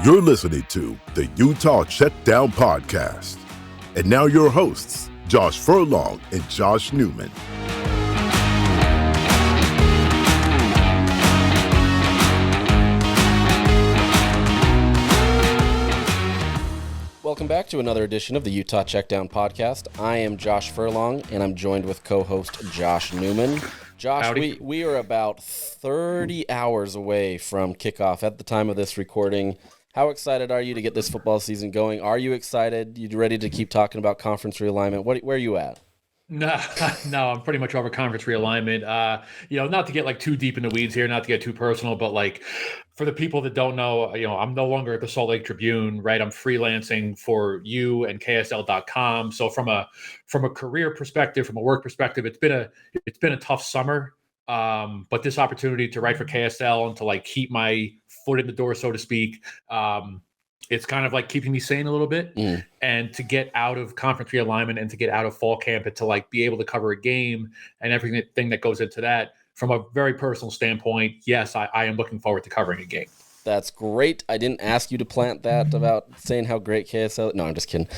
You're listening to the Utah Checkdown Podcast. And now your hosts, Josh Furlong and Josh Newman. Welcome back to another edition of the Utah Checkdown Podcast. I am Josh Furlong, and I'm joined with co-host Josh Newman. Josh, we are about 30 hours away from kickoff at the time of this recording. How excited are you to get this football season going? Are you excited? You ready to keep talking about conference realignment? Where are you at? No, I'm pretty much over conference realignment. Not to get like too deep in the weeds here, not to get too personal, but like for the people that don't know, I'm no longer at the Salt Lake Tribune, right? I'm freelancing for you and KSL.com. So from a career perspective, from a work perspective, it's been a tough summer. But this opportunity to write for KSL and to like keep my foot in the door, so to speak, it's kind of like keeping me sane a little bit, and to get out of conference realignment and to get out of fall camp and to like be able to cover a game and everything that goes into that from a very personal standpoint. Yes, I am looking forward to covering a game. That's great. I didn't ask you to plant that about saying how great KSL. No, I'm just kidding.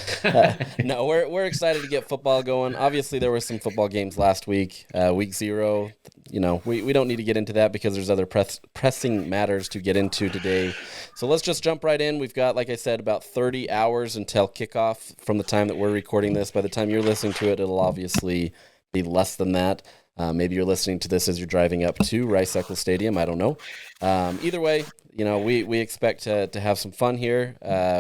No, we're excited to get football going. Obviously, there were some football games last week. Week 0. We don't need to get into that because there's other pressing matters to get into today. So let's just jump right in. We've got, like I said, about 30 hours until kickoff from the time that we're recording this. By the time you're listening to it, it'll obviously be less than that. Maybe you're listening to this as you're driving up to Rice-Eccles Stadium. I don't know. Either way, we expect to have some fun here.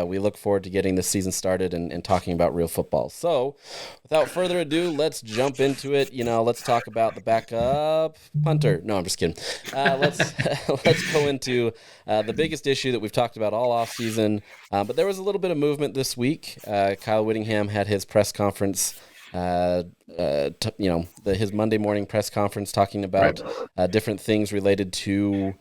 We look forward to getting this season started and talking about real football. So without further ado, let's jump into it. Let's talk about the backup punter. No, I'm just kidding. Let's go into the biggest issue that we've talked about all offseason. But there was a little bit of movement this week. Kyle Whittingham had his press conference, his Monday morning press conference talking about different things related to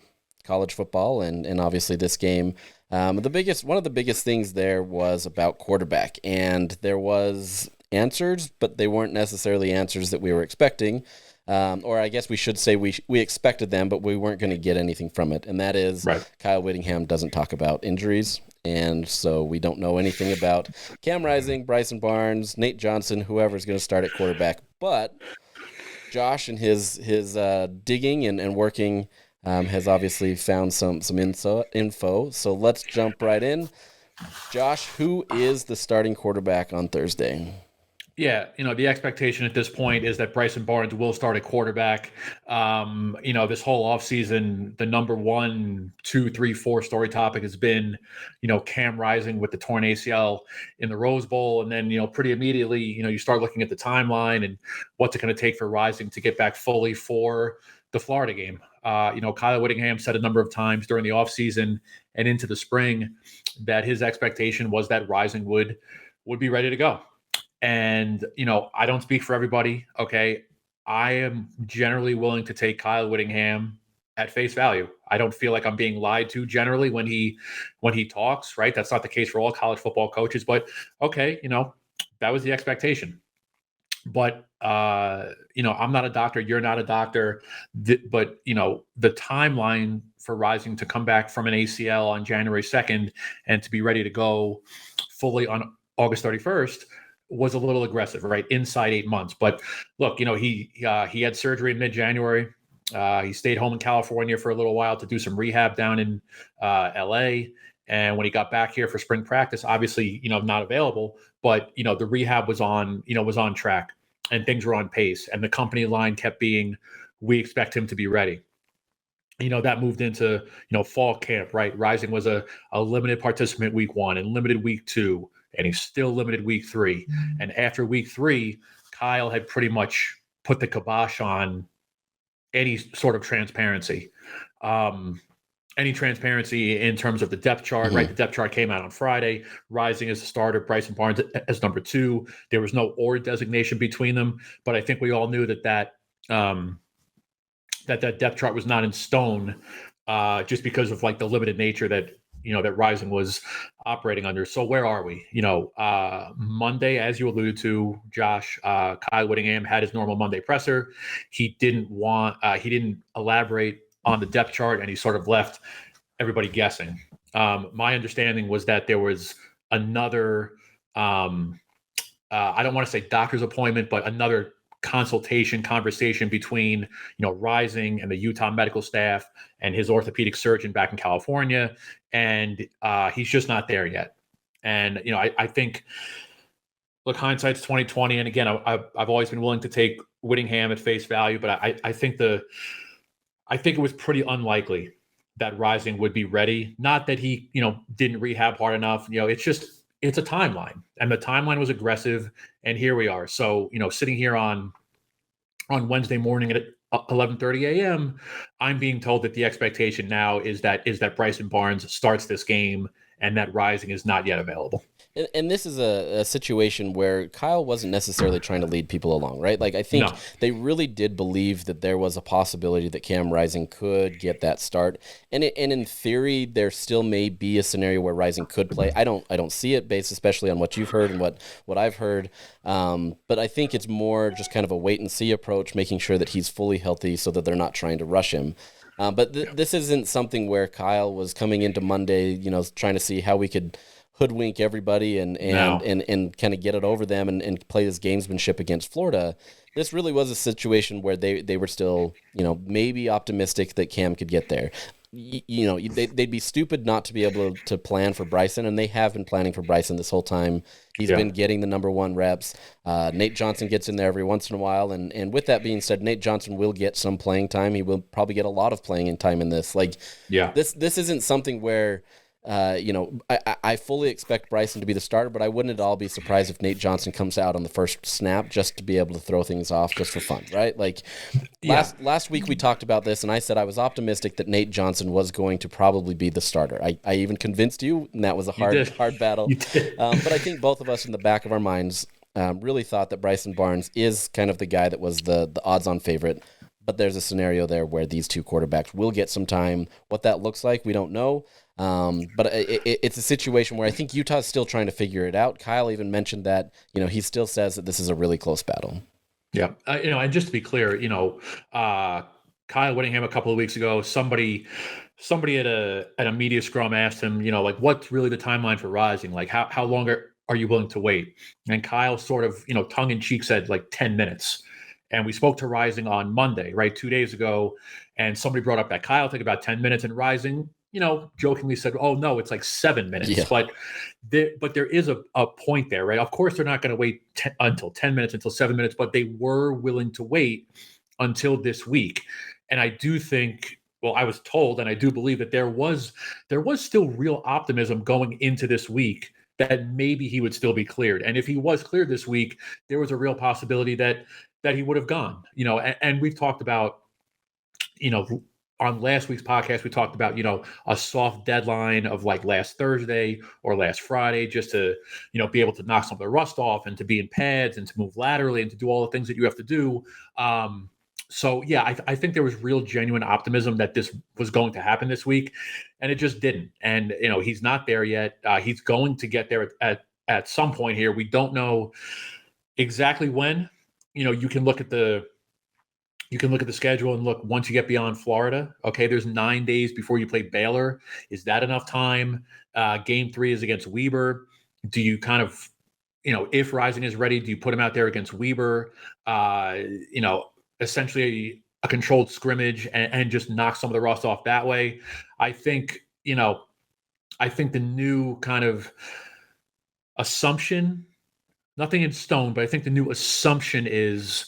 college football and obviously this game. One of the biggest things there was about quarterback, and there was answers, but they weren't necessarily answers that we were expecting. Or I guess we should say we expected them, but we weren't going to get anything from it. And that is Kyle Whittingham doesn't talk about injuries. And so we don't know anything about Cam Rising, Bryson Barnes, Nate Johnson, whoever's going to start at quarterback. But Josh and his digging and working has obviously found some info. So let's jump right in. Josh, who is the starting quarterback on Thursday? Yeah, the expectation at this point is that Bryson Barnes will start at quarterback. This whole offseason, the number 1, 2, 3, 4 story topic has been, Cam Rising with the torn ACL in the Rose Bowl. And then, pretty immediately, you start looking at the timeline and what's it going to take for Rising to get back fully for the Florida game. Kyle Whittingham said a number of times during the offseason and into the spring that his expectation was that Rising would be ready to go. And, I don't speak for everybody. Okay. I am generally willing to take Kyle Whittingham at face value. I don't feel like I'm being lied to generally when he talks, right? That's not the case for all college football coaches, but okay. That was the expectation. But, I'm not a doctor. You're not a doctor. But, the timeline for Rising to come back from an ACL on January 2nd and to be ready to go fully on August 31st was a little aggressive, right? Inside 8 months. But look, he had surgery in mid-January. He stayed home in California for a little while to do some rehab down in LA. And when he got back here for spring practice, obviously, not available, but, the rehab was on track and things were on pace. And the company line kept being, we expect him to be ready. That moved into, fall camp, right? Rising was a limited participant week 1 and limited week 2, and he's still limited week 3. And after week 3, Kyle had pretty much put the kibosh on any sort of transparency. Any transparency in terms of the depth chart, right? The depth chart came out on Friday. Rising as a starter, Bryson Barnes as number 2. There was no or designation between them, but I think we all knew that depth chart was not in stone, just because of like the limited nature that that Rising was operating under. So where are we? Monday, as you alluded to, Josh, Kyle Whittingham had his normal Monday presser. He didn't elaborate on the depth chart, and he sort of left everybody guessing. My understanding was that there was another, I don't want to say doctor's appointment, but another conversation between, Rising and the Utah medical staff and his orthopedic surgeon back in California. And he's just not there yet. And, I think, look, hindsight's 2020. And again, I've always been willing to take Whittingham at face value, but I think it was pretty unlikely that Rising would be ready. Not that he, didn't rehab hard enough. It's a timeline, and the timeline was aggressive, and here we are. So, sitting here on Wednesday morning at 11:30 a.m., I'm being told that the expectation now is that Bryson Barnes starts this game and that Rising is not yet available. And this is a situation where Kyle wasn't necessarily trying to lead people along, right? Like, I think they really did believe that there was a possibility that Cam Rising could get that start. And in theory, there still may be a scenario where Rising could play. I don't see it based especially on what you've heard and what I've heard. But I think it's more just kind of a wait and see approach, making sure that he's fully healthy so that they're not trying to rush him. But this isn't something where Kyle was coming into Monday, trying to see how we could hoodwink everybody and kind of get it over them and play this gamesmanship against Florida. This really was a situation where they were still, maybe optimistic that Cam could get there. They'd be stupid not to be able to plan for Bryson, and they have been planning for Bryson this whole time. He's been getting the number one reps. Nate Johnson gets in there every once in a while, and with that being said, Nate Johnson will get some playing time. He will probably get a lot of playing time in this. This isn't something where I fully expect Bryson to be the starter, but I wouldn't at all be surprised if Nate Johnson comes out on the first snap just to be able to throw things off just for fun, right? Last week we talked about this, and I said I was optimistic that Nate Johnson was going to probably be the starter. I even convinced you, and that was a hard battle. But I think both of us in the back of our minds really thought that Bryson Barnes is kind of the guy that was the odds-on favorite. But there's a scenario there where these two quarterbacks will get some time. What that looks like, we don't know. But it's a situation where I think Utah's still trying to figure it out. Kyle even mentioned that, he still says that this is a really close battle. Yeah. And just to be clear, Kyle Whittingham a couple of weeks ago, somebody at a media scrum asked him, what's really the timeline for Rising? Like, how long are you willing to wait? And Kyle sort of, tongue in cheek said 10 minutes. And we spoke to Rising on Monday, right, 2 days ago, and somebody brought up that Kyle took about 10 minutes, and Rising, jokingly said, "Oh no, it's 7 minutes." Yeah. But there is a point there, right? Of course, they're not going to wait until 10 minutes, until 7 minutes, but they were willing to wait until this week. And I do think, well, I was told, and I do believe that there was still real optimism going into this week that maybe he would still be cleared. And if he was cleared this week, there was a real possibility that he would have gone, and we've talked about, on last week's podcast, we talked about, a soft deadline of last Thursday or last Friday, just to, be able to knock some of the rust off and to be in pads and to move laterally and to do all the things that you have to do. So yeah, I think there was real genuine optimism that this was going to happen this week, and it just didn't. And, he's not there yet. He's going to get there at some point here. We don't know exactly when. You can look at the schedule and look, once you get beyond Florida, okay, there's 9 days before you play Baylor. Is that enough time? Game 3 is against Weber. Do you kind of, if Rising is ready, do you put him out there against Weber? Essentially a controlled scrimmage and just knock some of the rust off that way. I think the new kind of assumption, nothing in stone, but I think the new assumption is,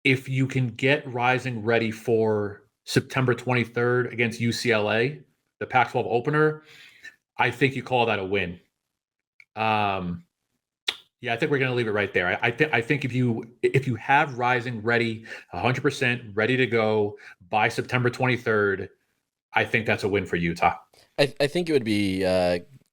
if you can get Rising ready for September 23rd against UCLA, the Pac-12 opener, I think you call that a win. I think we're going to leave it right there. I think if you have Rising ready, 100% ready to go by September 23rd, I think that's a win for Utah. I think it would be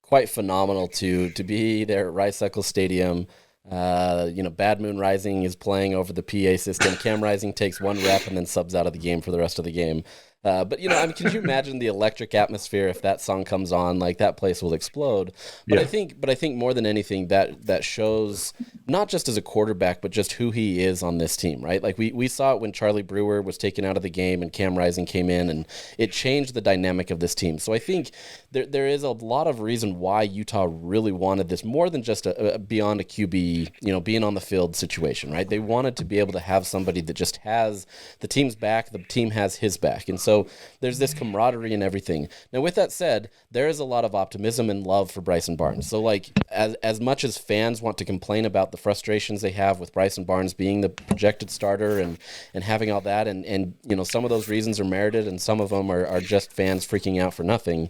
quite phenomenal to be there at Rice-Eccles Stadium. Bad Moon Rising is playing over the PA system. Cam Rising takes one rep and then subs out of the game for the rest of the game. But I mean, can you imagine the electric atmosphere if that song comes on? Like that place will explode. But Yeah. I think more than anything that shows not just as a quarterback, but just who he is on this team, right? Like we saw it when Charlie Brewer was taken out of the game and Cam Rising came in, and it changed the dynamic of this team. So I think there is a lot of reason why Utah really wanted this more than just a beyond a QB, being on the field situation, right? They wanted to be able to have somebody that just has the team's back, the team has his back. And so there's this camaraderie and everything. Now, with that said, there is a lot of optimism and love for Bryson Barnes. So, like, as much as fans want to complain about the frustrations they have with Bryson Barnes being the projected starter and having all that, and some of those reasons are merited and some of them are just fans freaking out for nothing,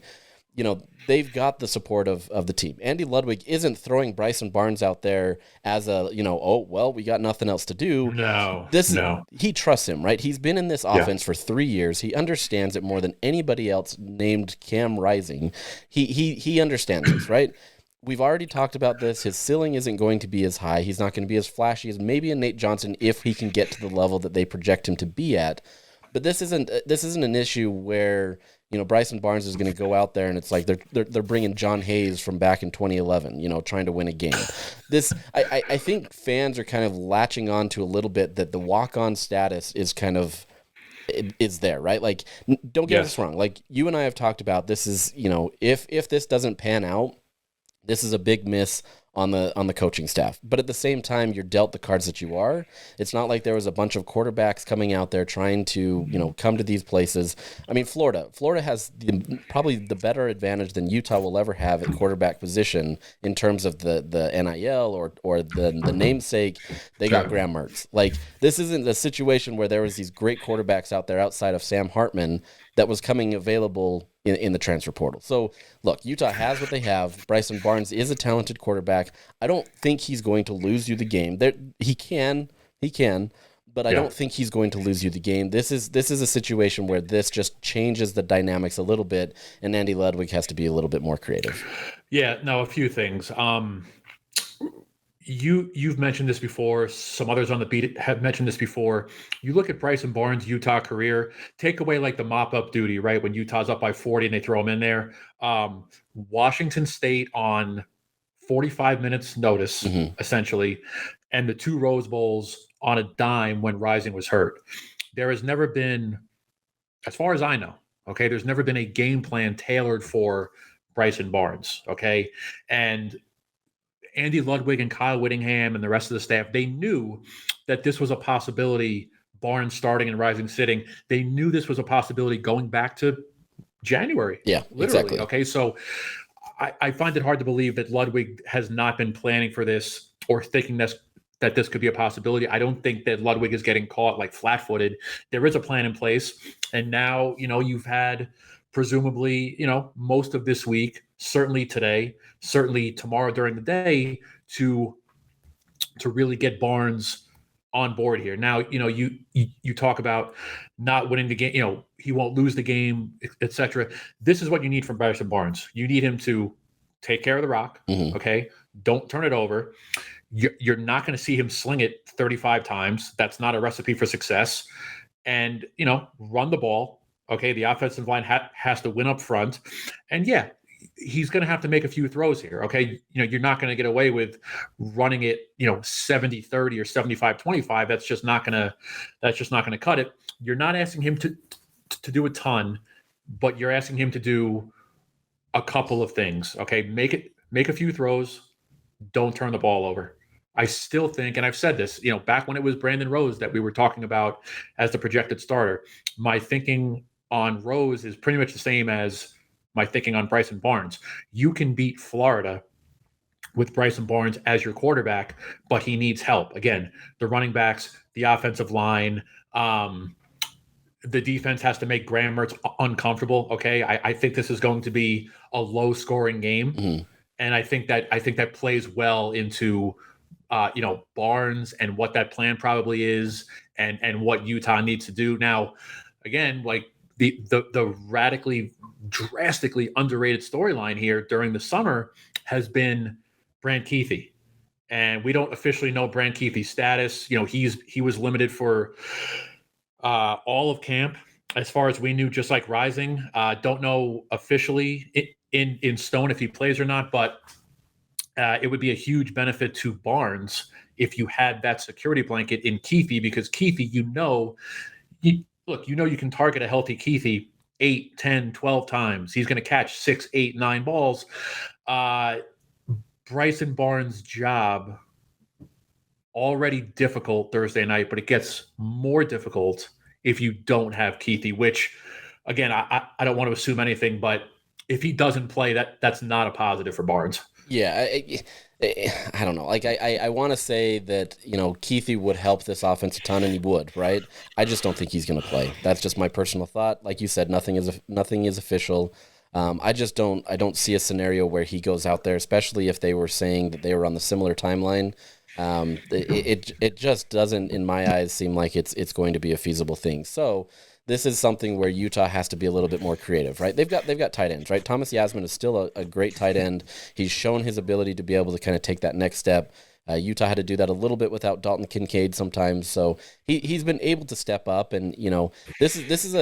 they've got the support of the team. Andy Ludwig isn't throwing Bryson Barnes out there as a, oh, well, we got nothing else to do. No. He trusts him, right? He's been in this offense for 3 years. He understands it more than anybody else named Cam Rising. He understands this, right? We've already talked about this. His ceiling isn't going to be as high. He's not going to be as flashy as maybe a Nate Johnson if he can get to the level that they project him to be at. But this isn't an issue where Bryson Barnes is going to go out there and it's like they're bringing John Hayes from back in 2011, trying to win a game. I think fans are kind of latching on to a little bit that the walk-on status is kind of is there, right? Like, don't get us wrong. Like you and I have talked about, this is if this doesn't pan out, this is a big miss on the coaching staff. But at the same time, you're dealt the cards that you are. It's not like there was a bunch of quarterbacks coming out there trying to, come to these places. I mean, Florida has probably the better advantage than Utah will ever have at quarterback position in terms of the NIL or the namesake. They got Graham Mertz. Like, this isn't a situation where there was these great quarterbacks out there outside of Sam Hartman that was coming available in the transfer portal. So, look, Utah has what they have. Bryson Barnes is a talented quarterback. I don't think he's going to lose you the game. He can, but I don't think he's going to lose you the game. This is a situation where this just changes the dynamics a little bit, and Andy Ludwig has to be a little bit more creative. Yeah, no, a few things. You've mentioned this before. Some others on the beat have mentioned this before. You look at Bryson Barnes' Utah career, take away like the mop-up duty, right? When Utah's up by 40 and they throw him in there. Washington State on 45 minutes notice, essentially, and the 2 Rose Bowls on a dime when Rising was hurt. There has never been, as far as I know, okay, there's never been a game plan tailored for Bryson Barnes, okay? And Andy Ludwig and Kyle Whittingham and the rest of the staff, they knew that this was a possibility, Barnes starting and Rising sitting. They knew this was a possibility going back to January. Yeah, literally. exactly. Okay, so I find it hard to believe that Ludwig has not been planning for this or thinking that this could be a possibility. I don't think that Ludwig is getting caught like flat-footed. There is a plan in place, and now you've had presumably most of this week, certainly today, certainly tomorrow during the day, to really get Barnes on board here. Now, you talk about not winning the game, he won't lose the game, etc. This is what you need from Bryson Barnes. You need him to take care of the rock, okay? Don't turn it over. You're not going to see him sling it 35 times. That's not a recipe for success. And, run the ball, okay? The offensive line has to win up front. And, yeah, he's going to have to make a few throws here, okay? You're not going to get away with running it, 70-30 or 75-25. That's just not going to cut it. You're not asking him to do a ton, but you're asking him to do a couple of things, okay? Make a few throws. Don't turn the ball over. I still think, and I've said this, back when it was Brandon Rose that we were talking about as the projected starter, my thinking on Rose is pretty much the same as my thinking on Bryson Barnes. You can beat Florida with Bryson Barnes as your quarterback, but he needs help. Again, the running backs, the offensive line, the defense has to make Graham Mertz uncomfortable. Okay, I think this is going to be a low-scoring game, and I think that plays well into Barnes and what that plan probably is, and what Utah needs to do. Now, again, like the radically, drastically underrated storyline here during the summer has been Brant Kuithe. And we don't officially know Brant Kuithe's status. He was limited for all of camp as far as we knew, just like Rising. Don't know officially in stone if he plays or not, but it would be a huge benefit to Barnes if you had that security blanket in Keefe, because Keefe, you can target a healthy Keefe 8, 10, 12 times. He's going to catch 6, 8, 9 balls. Bryson Barnes' job already difficult Thursday night, but it gets more difficult if you don't have Keefe, which, again, I don't want to assume anything, but if he doesn't play, that's not a positive for Barnes. Yeah, I don't know. Like I want to say that Keithy would help this offense a ton, and he would, right? I just don't think he's going to play. That's just my personal thought. Like you said, nothing is official. I don't see a scenario where he goes out there, especially if they were saying that they were on the similar timeline. It just doesn't, in my eyes, seem like it's going to be a feasible thing. So this is something where Utah has to be a little bit more creative, right? They've got tight ends, right? Thomas Yasmin is still a great tight end. He's shown his ability to be able to kind of take that next step. Utah had to do that a little bit without Dalton Kincaid sometimes, so he's been able to step up. And this is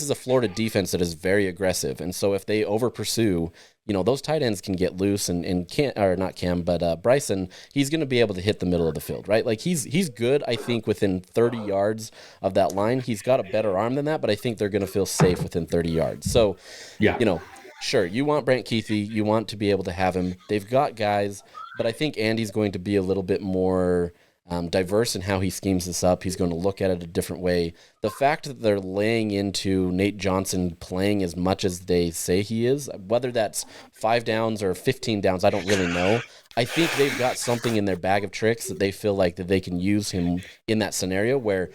a Florida defense that is very aggressive, and so if they over pursue, those tight ends can get loose, and Bryson, he's going to be able to hit the middle of the field, right? Like he's good, I think, within 30 yards of that line. He's got a better arm than that, but I think they're going to feel safe within 30 yards. So, yeah, sure, you want Brant Keithy, you want to be able to have him. They've got guys, but I think Andy's going to be a little bit more diverse in how he schemes this up. He's going to look at it a different way. The fact that they're laying into Nate Johnson playing as much as they say he is, whether that's 5 downs or 15 downs, I don't really know. I think they've got something in their bag of tricks that they feel like that they can use him in that scenario where,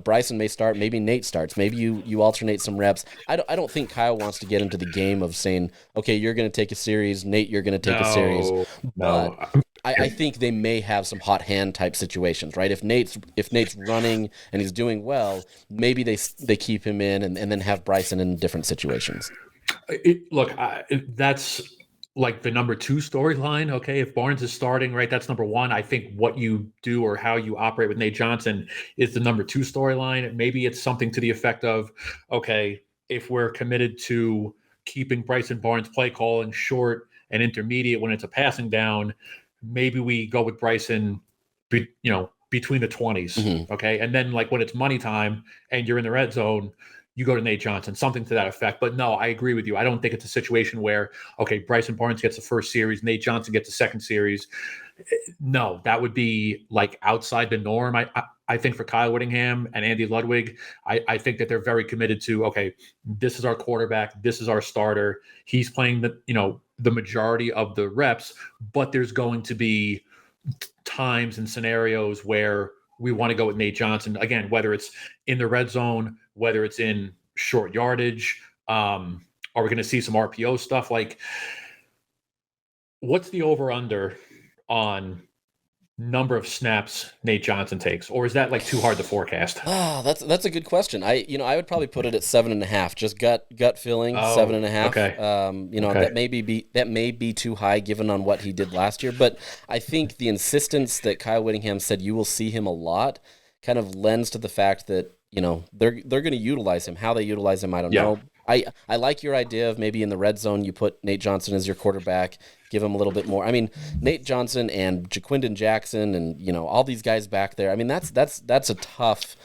Bryson may start, maybe Nate starts, maybe you alternate some reps. I don't think Kyle wants to get into the game of saying, okay, you're going to take a series, Nate, you're going to take a series. But I think they may have some hot hand type situations, right? If Nate's running and he's doing well, maybe they keep him in and then have Bryson in different situations. That's like the number 2 storyline. Okay, if Barnes is starting, right, that's number 1. I think what you do or how you operate with Nate Johnson is the number 2 storyline. Maybe it's something to the effect of, okay, if we're committed to keeping Bryson Barnes' play calling short and intermediate when it's a passing down, maybe we go with Bryson, between the 20s. Mm-hmm. Okay, and then like when it's money time and you're in the red zone, you go to Nate Johnson, something to that effect. But no, I agree with you. I don't think it's a situation where, okay, Bryson Barnes gets the first series, Nate Johnson gets the second series. No, that would be like outside the norm. I think for Kyle Whittingham and Andy Ludwig, I think that they're very committed to, okay, this is our quarterback, this is our starter. He's playing the majority of the reps, but there's going to be times and scenarios where we want to go with Nate Johnson. Again, whether it's in the red zone, whether it's in short yardage, are we going to see some RPO stuff? Like, what's the over-under on number of snaps Nate Johnson takes, or is that like too hard to forecast? That's a good question. I would probably put it at 7.5. Just gut feeling, 7.5. Okay. Okay. That may be too high given on what he did last year, but I think the insistence that Kyle Whittingham said you will see him a lot kind of lends to the fact that they're going to utilize him. How they utilize him, I don't know. I like your idea of maybe in the red zone you put Nate Johnson as your quarterback, give him a little bit more. I mean, Nate Johnson and Jaquindon Jackson and all these guys back there. I mean, that's a tough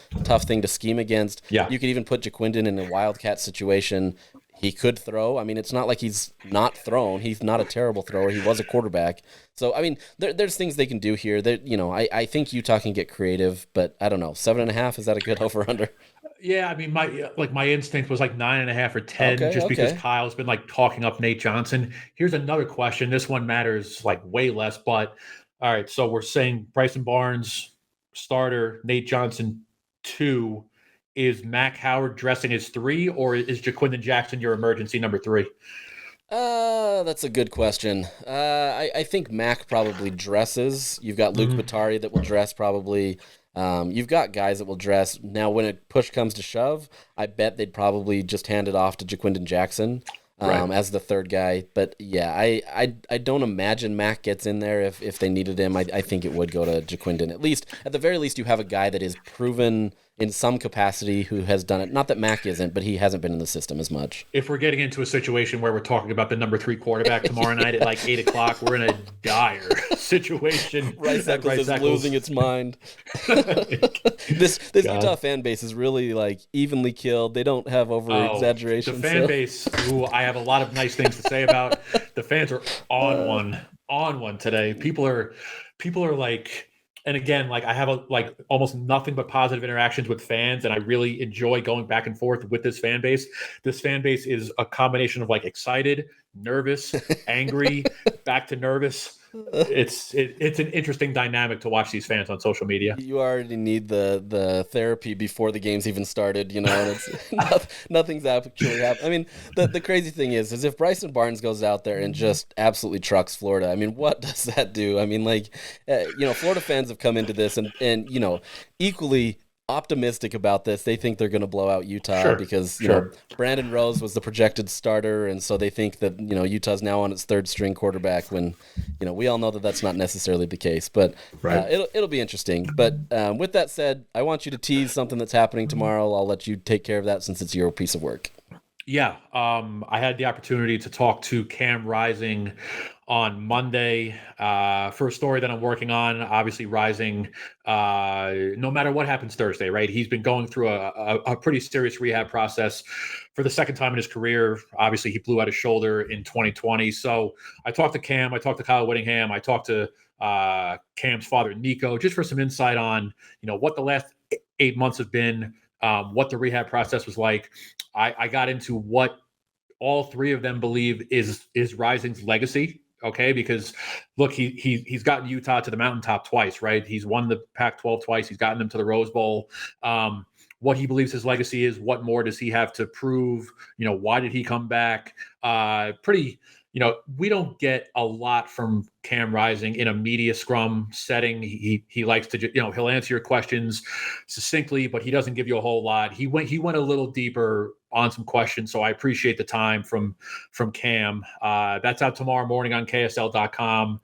thing to scheme against. Yeah. You could even put Jaquindon in a wildcat situation. He could throw. I mean, it's not like he's not thrown. He's not a terrible thrower. He was a quarterback. So, I mean, there's things they can do here. That I think Utah can get creative, but I don't know. 7.5, is that a good over-under? Yeah, I mean, my instinct was like 9.5 or 10, because Kyle's been like talking up Nate Johnson. Here's another question. This one matters like way less, but all right. So we're saying Bryson Barnes starter, Nate Johnson 2. Is Mac Howard dressing as 3, or is Jaquindon Jackson your emergency number 3? That's a good question. I think Mac probably dresses. You've got Luke Batari that will dress probably. You've got guys that will dress. Now, when a push comes to shove, I bet they'd probably just hand it off to Jaquindon Jackson as the third guy. But yeah, I don't imagine Mac gets in there if they needed him. I think it would go to Jaquindon. At the very least, you have a guy that is proven in some capacity who has done it. Not that Mac isn't, but he hasn't been in the system as much. If we're getting into a situation where we're talking about the number 3 quarterback tomorrow night at like 8 o'clock, we're in a dire situation. Rice-Eccles is losing its mind. This Utah fan base is really like evenly killed. They don't have over-exaggeration. The fan base, who I have a lot of nice things to say about, the fans are on one today. People are like, and again, like I have almost nothing but positive interactions with fans, and I really enjoy going back and forth with this fan base. This fan base is a combination of like excited, nervous, angry, back to nervous. It's an interesting dynamic to watch these fans on social media. You already need the therapy before the game's even started, and it's nothing's actually happened. I mean, the crazy thing is if Bryson Barnes goes out there and just absolutely trucks Florida, I mean, what does that do? I mean, Florida fans have come into this and equally optimistic about this. They think they're going to blow out Utah because Brandon Rose was the projected starter, and so they think that Utah's now on its third string quarterback. When we all know that that's not necessarily the case, but it'll be interesting. But with that said, I want you to tease something that's happening tomorrow. I'll let you take care of that since it's your piece of work. Yeah, I had the opportunity to talk to Cam Rising on Monday for a story that I'm working on. Obviously, Rising, no matter what happens Thursday, right? He's been going through a pretty serious rehab process for the second time in his career. Obviously, he blew out his shoulder in 2020. So I talked to Cam, I talked to Kyle Whittingham, I talked to Cam's father, Nico, just for some insight on, what the last 8 months have been, what the rehab process was like. I got into what all three of them believe is Rising's legacy. Okay, because look, he's gotten Utah to the mountaintop twice, right? He's won the Pac-12 twice. He's gotten them to the Rose Bowl. What he believes his legacy is. What more does he have to prove? Why did he come back? We don't get a lot from Cam Rising in a media scrum setting. He likes to, he'll answer your questions succinctly, but he doesn't give you a whole lot. He went a little deeper on some questions, so I appreciate the time from Cam. That's out tomorrow morning on KSL.com.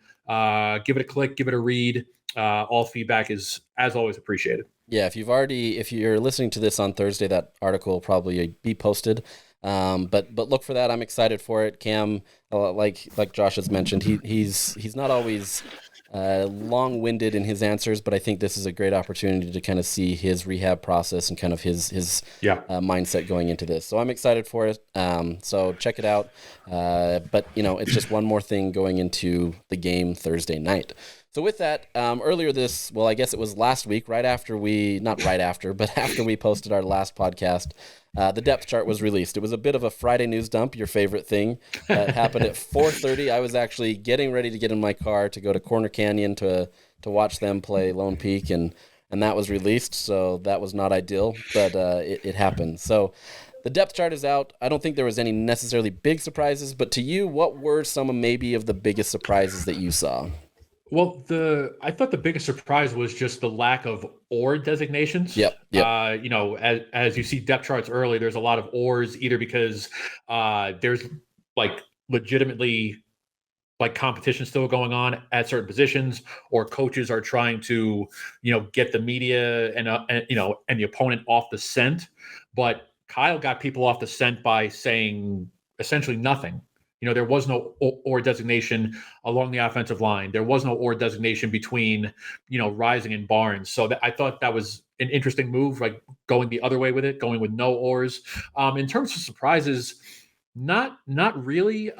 Give it a click, give it a read. All feedback is, as always, appreciated. Yeah, if you're listening to this on Thursday, that article will probably be posted. But look for that. I'm excited for it. Cam, like Josh has mentioned, he's not always long-winded in his answers, but I think this is a great opportunity to kind of see his rehab process and kind of his mindset going into this. So I'm excited for it. So check it out. But it's just one more thing going into the game Thursday night. So with that, earlier I guess it was last week, after we posted our last podcast, the depth chart was released. It was a bit of a Friday news dump, your favorite thing. It happened at 4:30. I was actually getting ready to get in my car to go to Corner Canyon to watch them play Lone Peak, and that was released, so that was not ideal, but it happened. So the depth chart is out. I don't think there was any necessarily big surprises, but to you, what were some of the biggest surprises that you saw? Well, I thought the biggest surprise was just the lack of OR designations. Yep. As you see depth charts early, there's a lot of ORs either because there's legitimately competition still going on at certain positions, or coaches are trying to get the media and the opponent off the scent. But Kyle got people off the scent by saying essentially nothing. There was no OR designation along the offensive line. There was no OR designation between, Rising and Barnes. So I thought that was an interesting move, going the other way with it, going with no ORs. In terms of surprises, not really.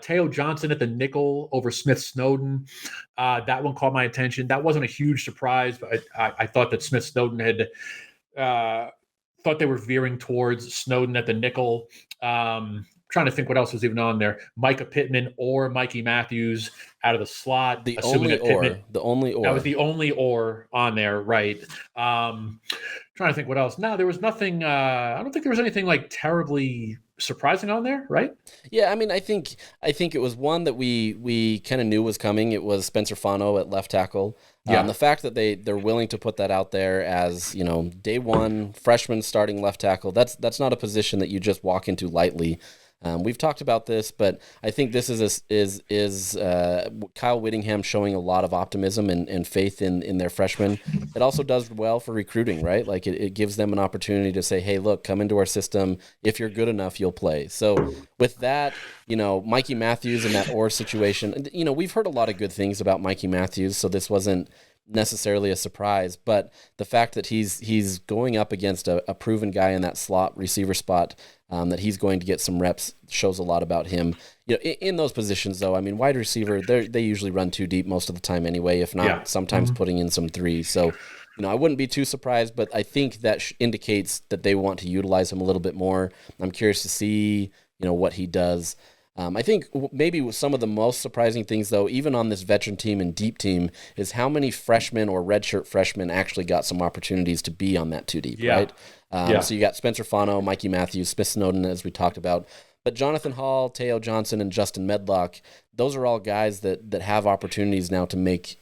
Teo Johnson at the nickel over Smith Snowden. That one caught my attention. That wasn't a huge surprise, but I thought that Smith Snowden had thought they were veering towards Snowden at the nickel. Trying to think what else was even on there. Micah Pittman or Mikey Matthews out of the slot. The only OR. That was the only OR on there, right? Trying to think what else. No, there was nothing. I don't think there was anything terribly surprising on there, right? Yeah, I mean, I think it was one that we kind of knew was coming. It was Spencer Fano at left tackle. Yeah. The fact that they're willing to put that out there as day one freshman starting left tackle. That's not a position that you just walk into lightly. We've talked about this, but I think this is Kyle Whittingham showing a lot of optimism and faith in their freshmen. It also does well for recruiting, right? Like it gives them an opportunity to say, hey, look, come into our system. If you're good enough, you'll play. So with that, Mikey Matthews in that Orr situation, we've heard a lot of good things about Mikey Matthews, so this wasn't necessarily a surprise, but the fact that he's going up against a proven guy in that slot receiver spot, that he's going to get some reps, shows a lot about him. In those positions, though, I mean, wide receiver, they usually run too deep most of the time anyway, if not sometimes putting in some threes. So, I wouldn't be too surprised, but I think that indicates that they want to utilize him a little bit more. I'm curious to see, what he does. I think maybe some of the most surprising things, though, even on this veteran team and deep team, is how many freshmen or redshirt freshmen actually got some opportunities to be on that 2 deep, right? So you got Spencer Fano, Mikey Matthews, Smith Snowden, as we talked about. But Jonathan Hall, Teo Johnson, and Justin Medlock, those are all guys that have opportunities now to make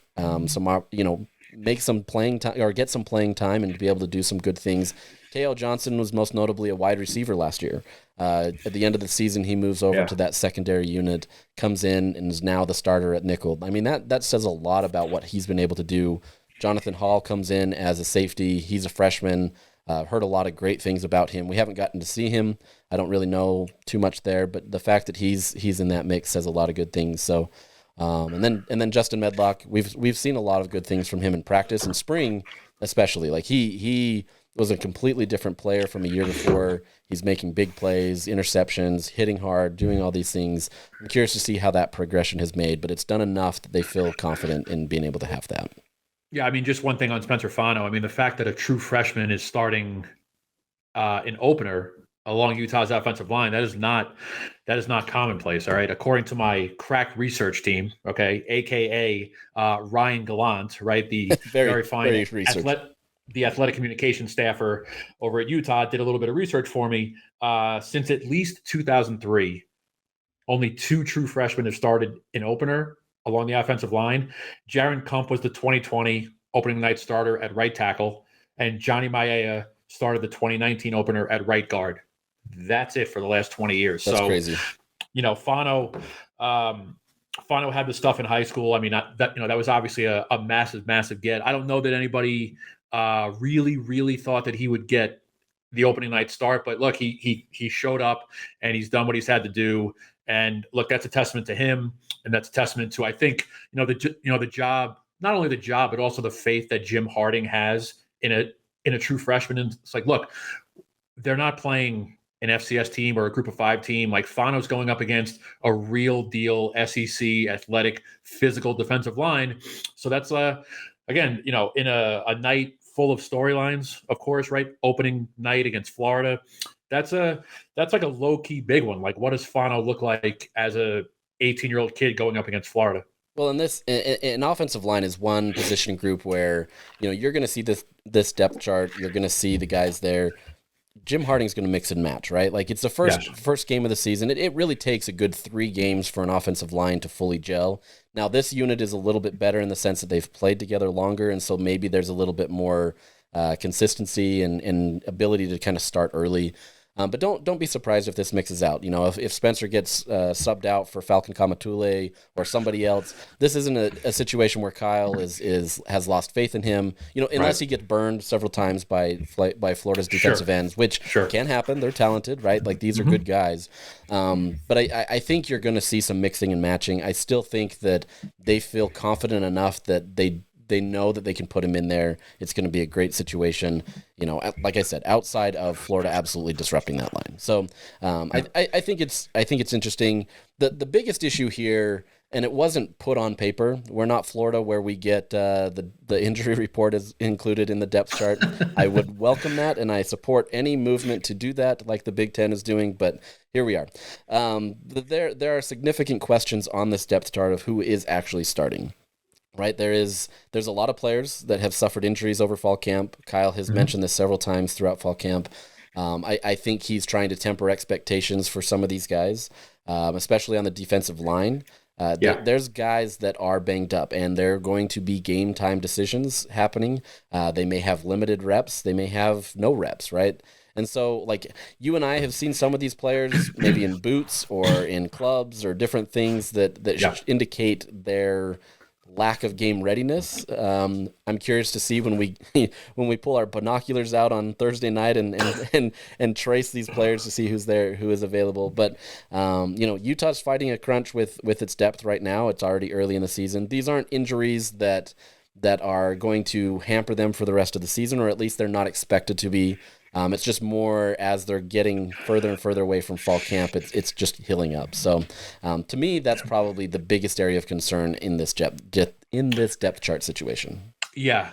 make some playing time or get some playing time and to be able to do some good things. Teo Johnson was most notably a wide receiver last year. At the end of the season, he moves over to that secondary unit, comes in, and is now the starter at nickel. I mean, that says a lot about what he's been able to do. Jonathan Hall comes in as a safety. He's a freshman. Heard a lot of great things about him. We haven't gotten to see him. I don't really know too much there, but the fact that he's in that mix says a lot of good things. So, and then Justin Medlock, we've seen a lot of good things from him in practice in spring, especially. Like he was a completely different player from a year before. He's making big plays, interceptions, hitting hard, doing all these things. I'm curious to see how that progression has made, but it's done enough that they feel confident in being able to have that. Yeah, I mean, just one thing on Spencer Fano. I mean, the fact that a true freshman is starting an opener along Utah's offensive line, that is not commonplace. All right. According to my crack research team, okay, aka Ryan Gallant, right, the very fine the athletic communication staffer over at Utah, did a little bit of research for me. Since at least 2003, only 2 true freshmen have started an opener along the offensive line. Jaron Kump was the 2020 opening night starter at right tackle, and Johnny Maea started the 2019 opener at right guard. That's it for the last 20 years. That's crazy. Fano had the stuff in high school. I mean, that was obviously a massive get. I don't know that anybody really thought that he would get the opening night start, but look, he showed up and he's done what he's had to do. And look, that's a testament to him, and that's a testament to, I think, the job, not only the job, but also the faith that Jim Harding has in a true freshman. And it's like, look, they're not playing an FCS team or a group of 5 team. Like, Fano's going up against a real deal SEC athletic, physical defensive line. So that's again, in a night full of storylines, of course, right? Opening night against Florida. That's like a low-key big one. Like, what does Fano look like as a 18-year-old kid going up against Florida? Well, an offensive line is one position group where, you're going to see this depth chart. You're going to see the guys there. Jim Harding's going to mix and match, right? Like, it's the first game of the season. It really takes a good 3 games for an offensive line to fully gel. Now, this unit is a little bit better in the sense that they've played together longer, and so maybe there's a little bit more consistency and ability to kind of start early. But don't be surprised if this mixes out. If Spencer gets subbed out for Falcon Kamatule or somebody else, this isn't a situation where Kyle has lost faith in him. Unless he gets burned several times by Florida's defensive ends, which can happen. They're talented, right? Like, these are good guys. But I think you're going to see some mixing and matching. I still think that they feel confident enough that they know that they can put him in there. It's going to be a great situation. Like I said, outside of Florida absolutely disrupting that line. So I think it's interesting. The biggest issue here, and it wasn't put on paper, we're not Florida where we get the injury report is included in the depth chart. I would welcome that, and I support any movement to do that like the Big Ten is doing, but here we are. There are significant questions on this depth chart of who is actually starting. Right, there's a lot of players that have suffered injuries over fall camp. Kyle has mentioned this several times throughout fall camp. I think he's trying to temper expectations for some of these guys, especially on the defensive line. There's guys that are banged up, and they're going to be game time decisions happening. They may have limited reps. They may have no reps, right? And so, like, you and I have seen some of these players maybe in boots or in clubs or different things that indicate their lack of game readiness. I'm curious to see when we pull our binoculars out on Thursday night and trace these players to see who's there, who is available. But Utah's fighting a crunch with its depth right now. It's already early in the season. These aren't injuries that are going to hamper them for the rest of the season, or at least they're not expected to be. It's just more as they're getting further and further away from fall camp, it's just healing up. So to me, that's probably the biggest area of concern in this depth chart situation. Yeah.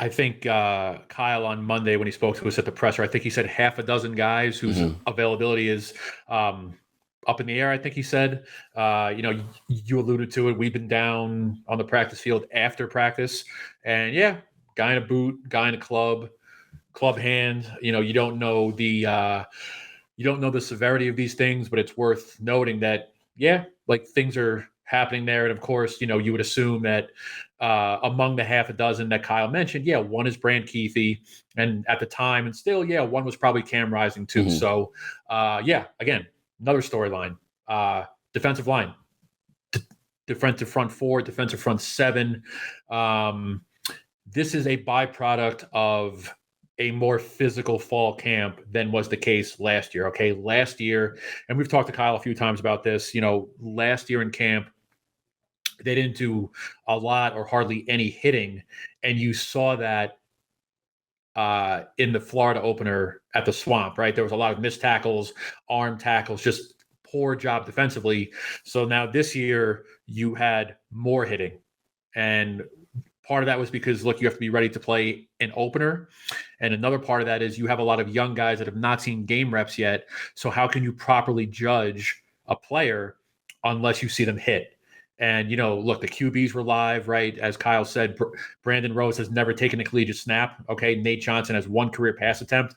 I think Kyle on Monday when he spoke to us at the presser, I think he said half a dozen guys whose availability is up in the air. I think he said, you alluded to it. We've been down on the practice field after practice, and guy in a boot, guy in a club hand. You don't know the severity of these things, but it's worth noting that things are happening there. And of course, you would assume that among the half a dozen that Kyle mentioned, one is Brand Keithy, and at the time, and still, one was probably Cam Rising too. Mm-hmm. So, again, another storyline. Defensive line, defensive front four, defensive front seven. This is a byproduct of a more physical fall camp than was the case last year. Okay. Last year, and we've talked to Kyle a few times about this, last year in camp, they didn't do a lot or hardly any hitting. And you saw that in the Florida opener at the Swamp, right? There was a lot of missed tackles, arm tackles, just poor job defensively. So now this year you had more hitting, and part of that was because, look, you have to be ready to play an opener. And another part of that is you have a lot of young guys that have not seen game reps yet. So how can you properly judge a player unless you see them hit? And, look, the QBs were live, right? As Kyle said, Brandon Rose has never taken a collegiate snap. Okay. Nate Johnson has one career pass attempt.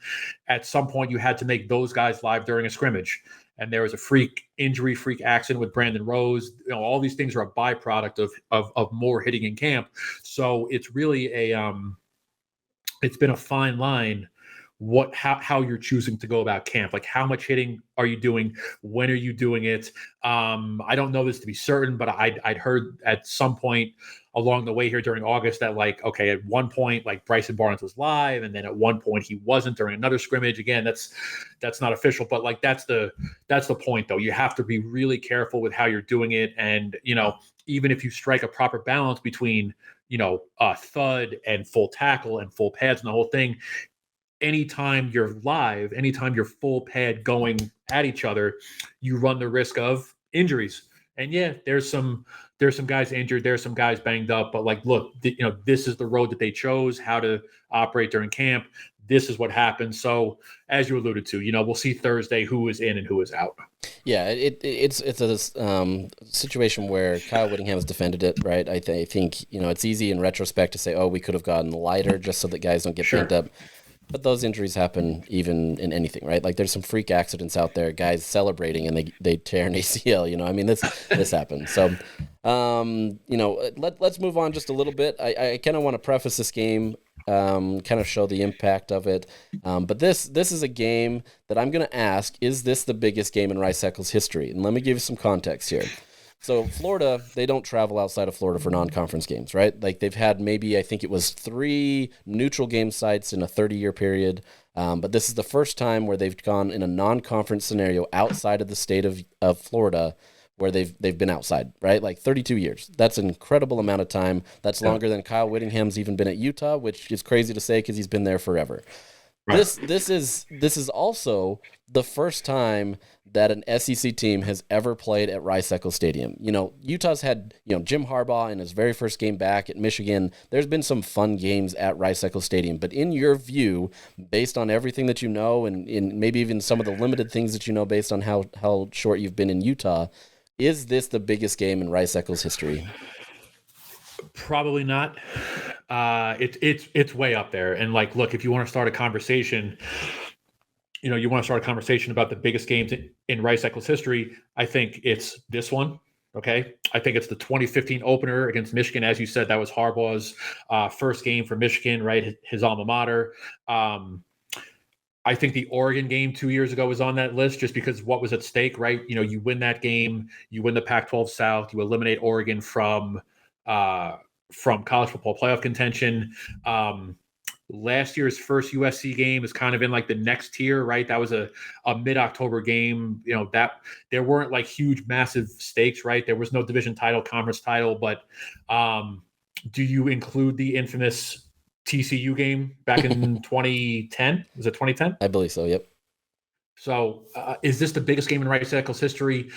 At some point, you had to make those guys live during a scrimmage. And there was a freak accident with Brandon Rose. All these things are a byproduct of more hitting in camp. So it's really it's been a fine line how you're choosing to go about camp. Like, how much hitting are you doing? When are you doing it? I don't know this to be certain, but I'd heard at some point along the way here during August that, at one point, Bryson Barnes was live, and then at one point he wasn't during another scrimmage. Again, that's not official, but that's the point, though. You have to be really careful with how you're doing it. And, even if you strike a proper balance between, thud and full tackle and full pads and the whole thing, anytime you're live, anytime you're full pad going at each other, you run the risk of injuries. And there's some guys injured, there's some guys banged up, but look, this is the road that they chose, how to operate during camp. This is what happened. So as you alluded to, we'll see Thursday who is in and who is out. Yeah, it's a situation where Kyle Whittingham has defended it, right? I think it's easy in retrospect to say, we could have gotten lighter just so that guys don't get banged up. But those injuries happen even in anything, right? There's some freak accidents out there, guys celebrating and they tear an ACL. This happens. So, let's move on just a little bit. I kind of want to preface this game, kind of show the impact of it. But this is a game that I'm going to ask: is this the biggest game in Rice-Eccles history? And let me give you some context here. So Florida, they don't travel outside of Florida for non-conference games, right? They've had maybe, I think it was 3 neutral game sites in a 30-year period. But this is the first time where they've gone in a non-conference scenario outside of the state of Florida, where they've been outside, right? 32 years. That's an incredible amount of time. That's longer than Kyle Whittingham's even been at Utah, which is crazy to say because he's been there forever. Right. This is also the first time that an SEC team has ever played at Rice-Eccles Stadium. Utah's had, Jim Harbaugh in his very first game back at Michigan. There's been some fun games at Rice-Eccles Stadium. But in your view, based on everything that you know and maybe even some of the limited things that you know based on how short you've been in Utah, is this the biggest game in Rice-Eccles history? Probably not. It's way up there. And look, if you want to start a conversation, about the biggest games in Rice-Eccles history, I think it's this one. Okay. I think it's the 2015 opener against Michigan. As you said, that was Harbaugh's first game for Michigan, right? His alma mater. I think the Oregon game 2 years ago was on that list just because what was at stake, right? You win that game, you win the Pac-12 South, you eliminate Oregon from college football playoff contention. Last year's first USC game is kind of in like the next tier, right? That was a mid-October game. That there weren't like huge, massive stakes, right? There was no division title, conference title, but do you include the infamous TCU game back in 2010? Was it 2010? I believe so. Yep. So is this the biggest game in Rice-Eccles history?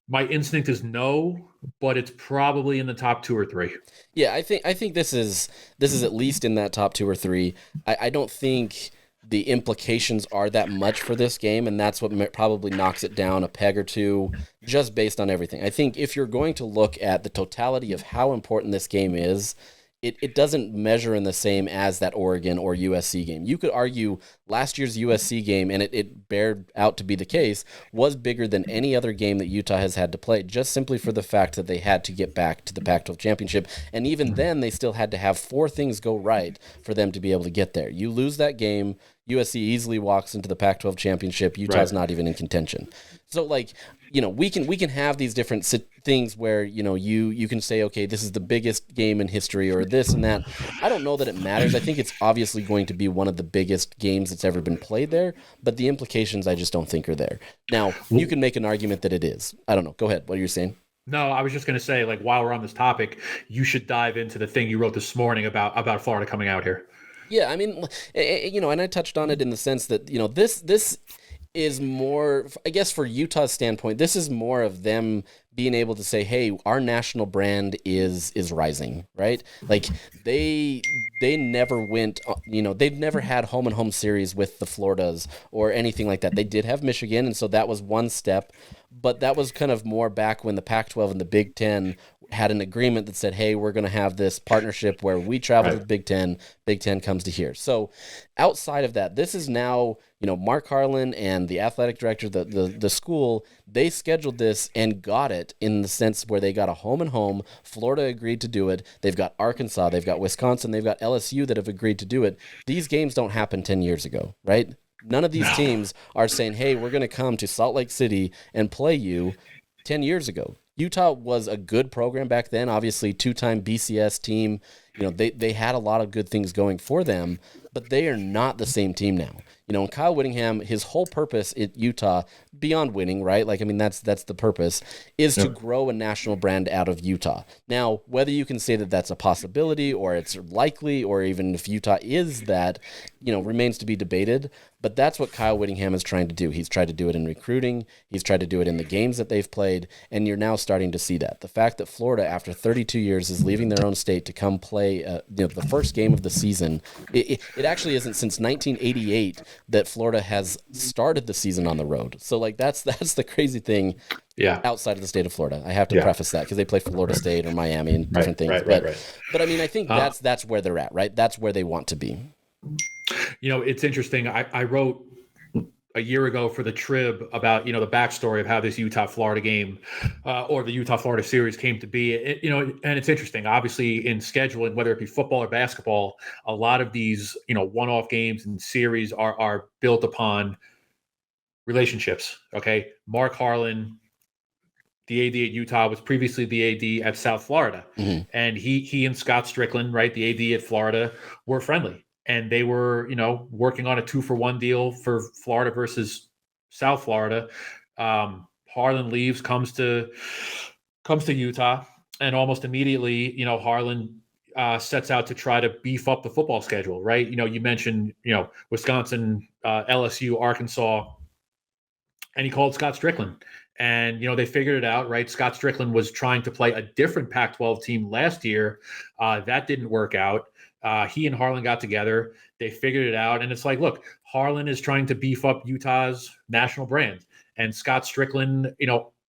My instinct is no, but it's probably in the top 2 or 3. Yeah, I think this is at least in that top 2 or 3. I don't think the implications are that much for this game, and that's what probably knocks it down a peg or two, just based on everything. I think if you're going to look at the totality of how important this game is, it doesn't measure in the same as that Oregon or USC game. You could argue last year's USC game, and it bared out to be the case, was bigger than any other game that Utah has had to play, just simply for the fact that they had to get back to the Pac-12 championship. And even then, they still had to have 4 things go right for them to be able to get there. You lose that game, USC easily walks into the Pac-12 championship. Utah's not even in contention. So, we can have these different things where, you can say, okay, this is the biggest game in history or this and that. I don't know that it matters. I think it's obviously going to be one of the biggest games that's ever been played there, but the implications I just don't think are there. Now, you can make an argument that it is. I don't know. Go ahead. What are you saying? No, I was just going to say, while we're on this topic, you should dive into the thing you wrote this morning about Florida coming out here. Yeah, I mean, and I touched on it in the sense that, this is more, I guess, for Utah's standpoint, this is more of them being able to say, hey, our national brand is rising, right? Like they never went, they've never had home and home series with the Floridas or anything like that. They did have Michigan, and so that was one step, but that was kind of more back when the Pac-12 and the Big Ten had an agreement that said, hey, we're going to have this partnership where we travel to the Big Ten comes to here. So outside of that, this is now, Mark Harlan and the athletic director, the school, they scheduled this and got it in the sense where they got a home and home. Florida agreed to do it. They've got Arkansas, they've got Wisconsin, they've got LSU that have agreed to do it. These games don't happen 10 years ago, right? None of these teams are saying, hey, we're going to come to Salt Lake City and play you 10 years ago. Utah was a good program back then, obviously 2-time BCS team. They had a lot of good things going for them, but they are not the same team now. And Kyle Whittingham, his whole purpose at Utah, beyond winning, right? That's the purpose, is to grow a national brand out of Utah. Now, whether you can say that that's a possibility or it's likely, or even if Utah is that, remains to be debated. But that's what Kyle Whittingham is trying to do. He's tried to do it in recruiting. He's tried to do it in the games that they've played. And you're now starting to see that. The fact that Florida, after 32 years, is leaving their own state to come play the first game of the season. It actually isn't since 1988 that Florida has started the season on the road. So that's the crazy thing. Yeah. Outside of the state of Florida, I have to preface that because they play for Florida State or Miami and different things. But I mean, I think that's where they're at, right? That's where they want to be. It's interesting. I wrote a year ago for the Trib about, the backstory of how this Utah-Florida game or the Utah-Florida series came to be. And it's interesting. Obviously, in scheduling, whether it be football or basketball, a lot of these, one-off games and series are built upon relationships. Okay. Mark Harlan, the AD at Utah, was previously the AD at South Florida. Mm-hmm. And he and Scott Strickland, right, the AD at Florida, were friendly. And they were, working on a 2-for-1 deal for Florida versus South Florida. Harlan leaves, comes to Utah, and almost immediately, Harlan sets out to try to beef up the football schedule, right? You mentioned, Wisconsin, LSU, Arkansas, and he called Scott Strickland. And, they figured it out, right? Scott Strickland was trying to play a different Pac-12 team last year. That didn't work out. He and Harlan got together. They figured it out. And it's like, look, Harlan is trying to beef up Utah's national brand. And Scott Strickland,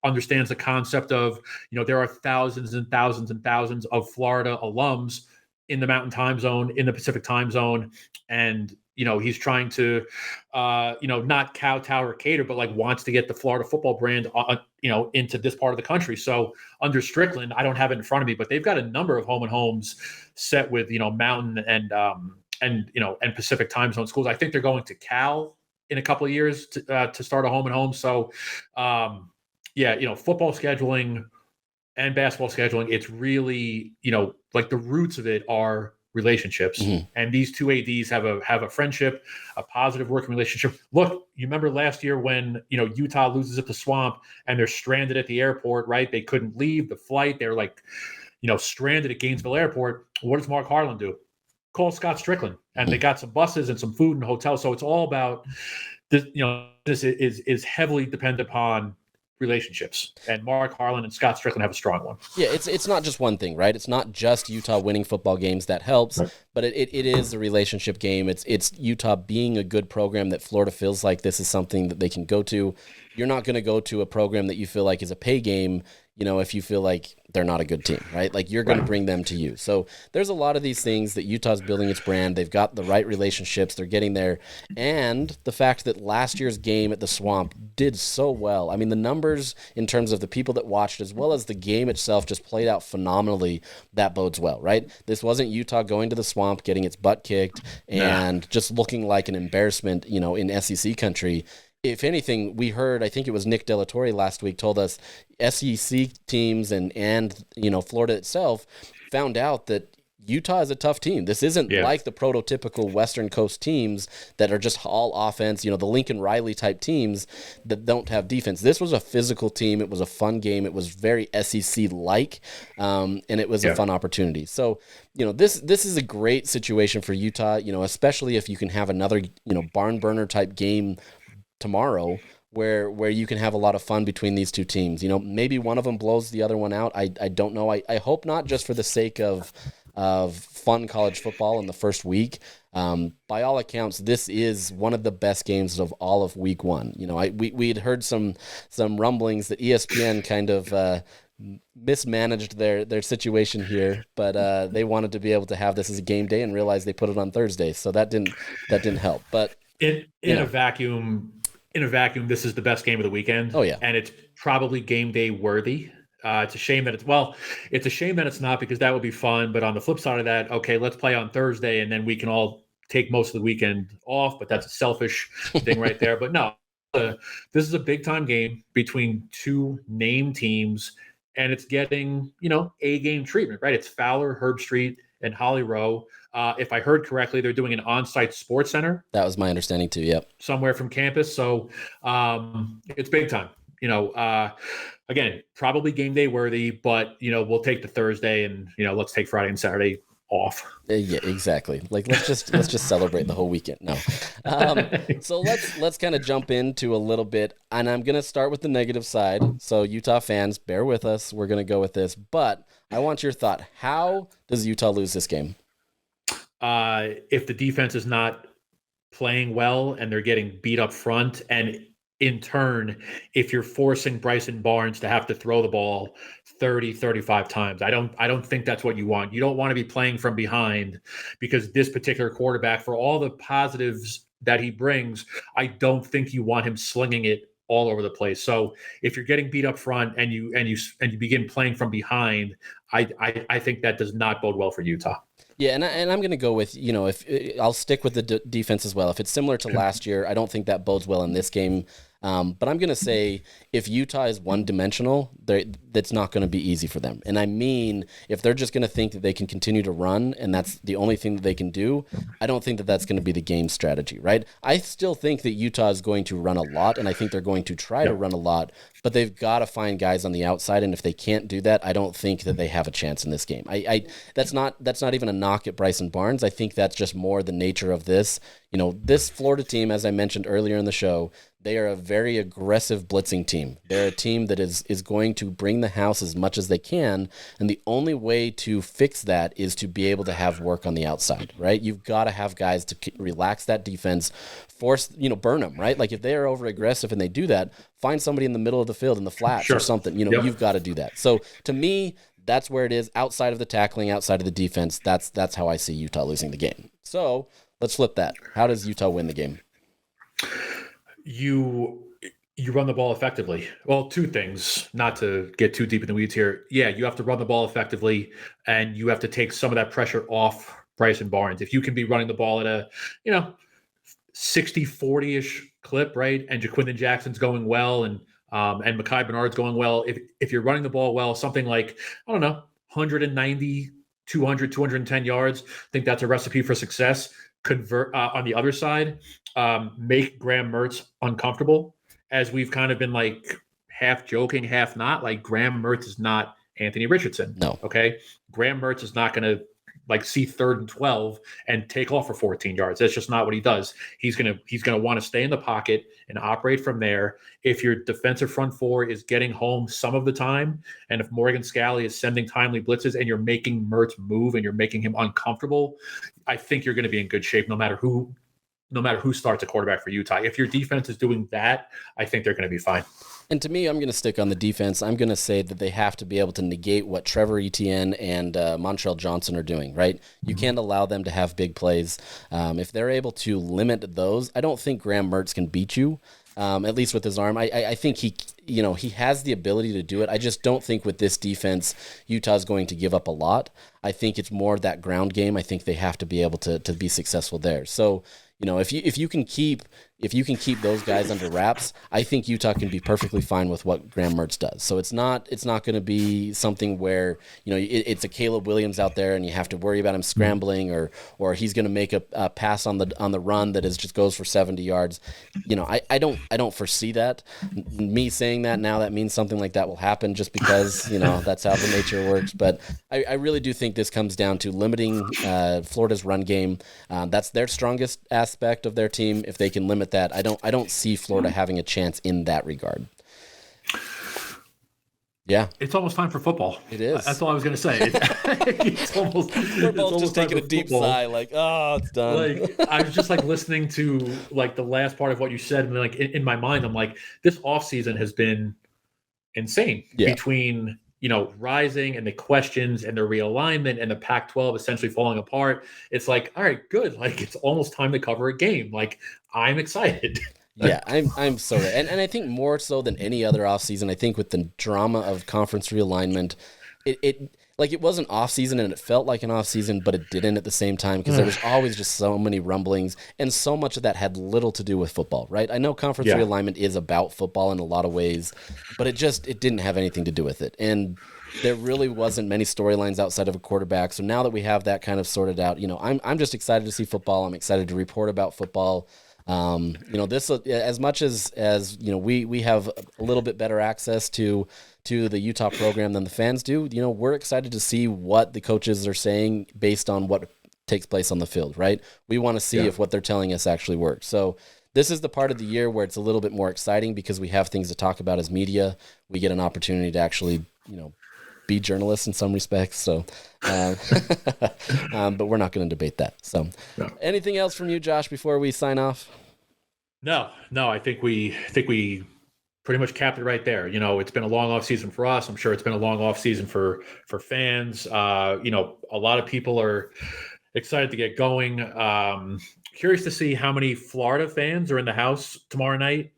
understands the concept of, there are thousands and thousands and thousands of Florida alums in the Mountain Time Zone, in the Pacific Time Zone. And, he's trying to, not kowtow or cater, but wants to get the Florida football brand, into this part of the country. So under Strickland, I don't have it in front of me, but they've got a number of home and homes set with, Mountain and Pacific Time Zone schools. I think they're going to Cal in a couple of years to start a home and home. So, football scheduling and basketball scheduling, it's really, like the roots of it are relationships. Mm-hmm. And these two ADs have a friendship, a positive working relationship. Look, you remember last year when, Utah loses at the Swamp and they're stranded at the airport, right? They couldn't leave the flight. They're like, stranded at Gainesville Airport. What does Mark Harlan do? Call Scott Strickland, and they got some buses and some food and hotels. So it's all about this. This is heavily dependent upon relationships, and Mark Harlan and Scott Strickland have a strong one. Yeah, it's not just one thing, right? It's not just Utah winning football games that helps, right. But it is a relationship game. It's Utah being a good program that Florida feels like this is something that they can go to. You're not going to go to a program that you feel like is a pay game, if you feel like they're not a good team, right? Like you're going to bring them to you. So there's a lot of these things that Utah's building its brand. They've got the right relationships. They're getting there. And the fact that last year's game at the Swamp did so well. I mean, the numbers in terms of the people that watched as well as the game itself just played out phenomenally. That bodes well, right? This wasn't Utah going to the Swamp, getting its butt kicked and just looking like an embarrassment, in SEC country. If anything, we heard, I think it was Nick Delatorre last week told us SEC teams and Florida itself found out that Utah is a tough team. This isn't like the prototypical Western Coast teams that are just all offense, the Lincoln Riley type teams that don't have defense. This was a physical team. It was a fun game. It was very SEC-like, and it was a fun opportunity. So, this is a great situation for Utah, especially if you can have another, barn burner type game tomorrow where you can have a lot of fun between these two teams. Maybe one of them blows the other one out. I don't know. I hope not, just for the sake of fun college football in the first week. By all accounts, this is one of the best games of all of week one. We had heard some rumblings that ESPN kind of mismanaged their situation here, but they wanted to be able to have this as a game day and realized they put it on Thursday. So that didn't help. But in a vacuum, this is the best game of the weekend. Oh, yeah. And it's probably game day worthy. It's a shame that it's not, because that would be fun. But on the flip side of that, okay, let's play on Thursday and then we can all take most of the weekend off. But that's a selfish thing right there. But no, this is a big time game between two named teams, and it's getting, A game treatment, right? It's Fowler, Herb Street, and Holly Rowe. If I heard correctly, they're doing an on-site sports center. That was my understanding too. Yep. Somewhere from campus. So it's big time. Again, probably game day worthy, but we'll take the Thursday and let's take Friday and Saturday off. Yeah, exactly. Like let's just celebrate the whole weekend. No. So let's kind of jump into a little bit, and I'm gonna start with the negative side. So Utah fans, bear with us. We're gonna go with this, but I want your thought. How does Utah lose this game? If the defense is not playing well and they're getting beat up front, and in turn, if you're forcing Bryson Barnes to have to throw the ball 30, 35 times, I don't think that's what you want. You don't want to be playing from behind, because this particular quarterback, for all the positives that he brings, I don't think you want him slinging it all over the place. So if you're getting beat up front and you begin playing from behind, I think that does not bode well for Utah. Yeah, and I'm going to go with, if I'll stick with the defense as well. If it's similar to last year, I don't think that bodes well in this game. But I'm going to say if Utah is one-dimensional, that's not going to be easy for them. And I mean, if they're just going to think that they can continue to run and that's the only thing that they can do, I don't think that that's going to be the game strategy, right? I still think that Utah is going to run a lot, and I think they're going to try to run a lot, but they've got to find guys on the outside, and if they can't do that, I don't think that they have a chance in this game. That's not even a knock at Bryson Barnes. I think that's just more the nature of this. This Florida team, as I mentioned earlier in the show, they are a very aggressive blitzing team. They're a team that is going to bring the house as much as they can, and the only way to fix that is to be able to have work on the outside, right? You've got to have guys to relax that defense, force, burn them, right? Like if they are over aggressive and they do that, find somebody in the middle of the field in the flats or something. You've got to do that. So to me, that's where it is. Outside of the tackling, outside of the defense, that's how I see Utah losing the game. So let's flip that. How does Utah win the game? You run the ball effectively. Well, two things, not to get too deep in the weeds here. Yeah, you have to run the ball effectively, and you have to take some of that pressure off Bryson Barnes. If you can be running the ball at a, 60-40-ish clip, right? And Jaquindon Jackson's going well, and Mekhi Bernard's going well. If you're running the ball well, something like, I don't know, 190, 200, 210 yards, I think that's a recipe for success. Convert on the other side, make Graham Mertz uncomfortable, as we've kind of been like half joking, half not. Like, Graham Mertz is not Anthony Richardson. No. Okay. Graham Mertz is not going to like see 3rd and 12 and take off for 14 yards. That's just not what he does. He's going to want to stay in the pocket and operate from there. If your defensive front four is getting home some of the time, and if Morgan Scalley is sending timely blitzes and you're making Mertz move and you're making him uncomfortable, I think you're going to be in good shape no matter who starts a quarterback for Utah. If your defense is doing that, I think they're going to be fine. And to me, I'm going to stick on the defense. I'm going to say that they have to be able to negate what Trevor Etienne and Montrell Johnson are doing, right? You can't allow them to have big plays. If they're able to limit those, I don't think Graham Mertz can beat you, at least with his arm. I think he has the ability to do it. I just don't think with this defense, Utah's going to give up a lot. I think it's more that ground game. I think they have to be able to be successful there. So, if you can keep those guys under wraps, I think Utah can be perfectly fine with what Graham Mertz does. So it's not going to be something where it's a Caleb Williams out there and you have to worry about him scrambling or he's going to make a pass on the run that just goes for 70 yards. I don't foresee that. Me saying that now, that means something like that will happen just because that's how the nature works. But I really do think this comes down to limiting Florida's run game. That's their strongest aspect of their team. If they can limit that, I don't see Florida having a chance in that regard. Yeah, it's almost time for football. It is. That's all I was going to say. We're both just taking a deep sigh, like, oh, it's done. Like, I was just like listening to like the last part of what you said, and like in my mind, I'm like, this offseason has been insane between Rising and the questions and the realignment and the Pac-12 essentially falling apart. It's like, all right, good. Like, it's almost time to cover a game. Like, I'm excited. Yeah, I'm so ready. And I think more so than any other offseason, I think with the drama of conference realignment, it wasn't offseason and it felt like an offseason, but it didn't at the same time because there was always just so many rumblings, and so much of that had little to do with football, right? I know conference realignment is about football in a lot of ways, but it didn't have anything to do with it. And there really wasn't many storylines outside of a quarterback. So now that we have that kind of sorted out, I'm just excited to see football. I'm excited to report about football. This, as much as we have a little bit better access to the Utah program than the fans do, we're excited to see what the coaches are saying based on what takes place on the field, right? We want to see if what they're telling us actually works. So this is the part of the year where it's a little bit more exciting because we have things to talk about as media. We get an opportunity to actually, be journalists in some respects. So, but we're not going to debate that. So, Anything else from you, Josh, before we sign off? No, I think we pretty much capped it right there. It's been a long off season for us. I'm sure it's been a long off season for fans. A lot of people are excited to get going. Curious to see how many Florida fans are in the house tomorrow night.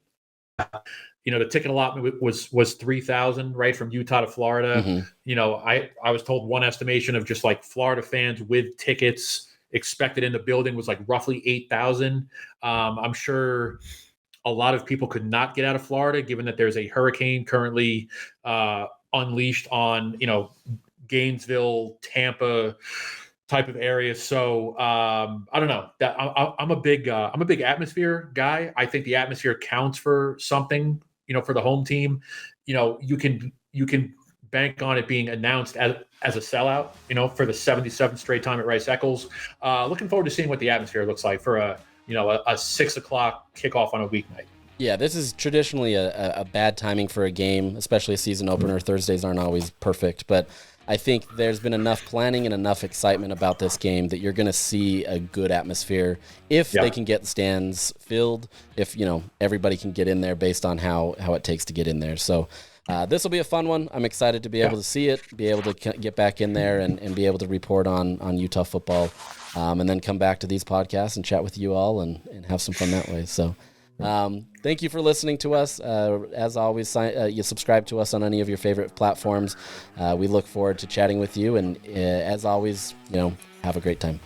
The ticket allotment was 3,000, right, from Utah to Florida. Mm-hmm. I was told one estimation of just like Florida fans with tickets expected in the building was like roughly 8,000. I'm sure a lot of people could not get out of Florida, given that there's a hurricane currently unleashed on Gainesville, Tampa type of area. So I don't know. That I'm a big atmosphere guy. I think the atmosphere counts for something. For the home team, you can bank on it being announced as a sellout. For the 77th straight time at Rice-Eccles. Looking forward to seeing what the atmosphere looks like for a 6 o'clock kickoff on a weeknight. Yeah, this is traditionally a bad timing for a game, especially a season opener. Thursdays aren't always perfect, but I think there's been enough planning and enough excitement about this game that you're going to see a good atmosphere if they can get stands filled, if everybody can get in there based on how it takes to get in there. So this will be a fun one. I'm excited to be able to see it, be able to get back in there and be able to report on Utah football, and then come back to these podcasts and chat with you all and have some fun that way. So thank you for listening to us. As always, you subscribe to us on any of your favorite platforms. We look forward to chatting with you, and as always, have a great time.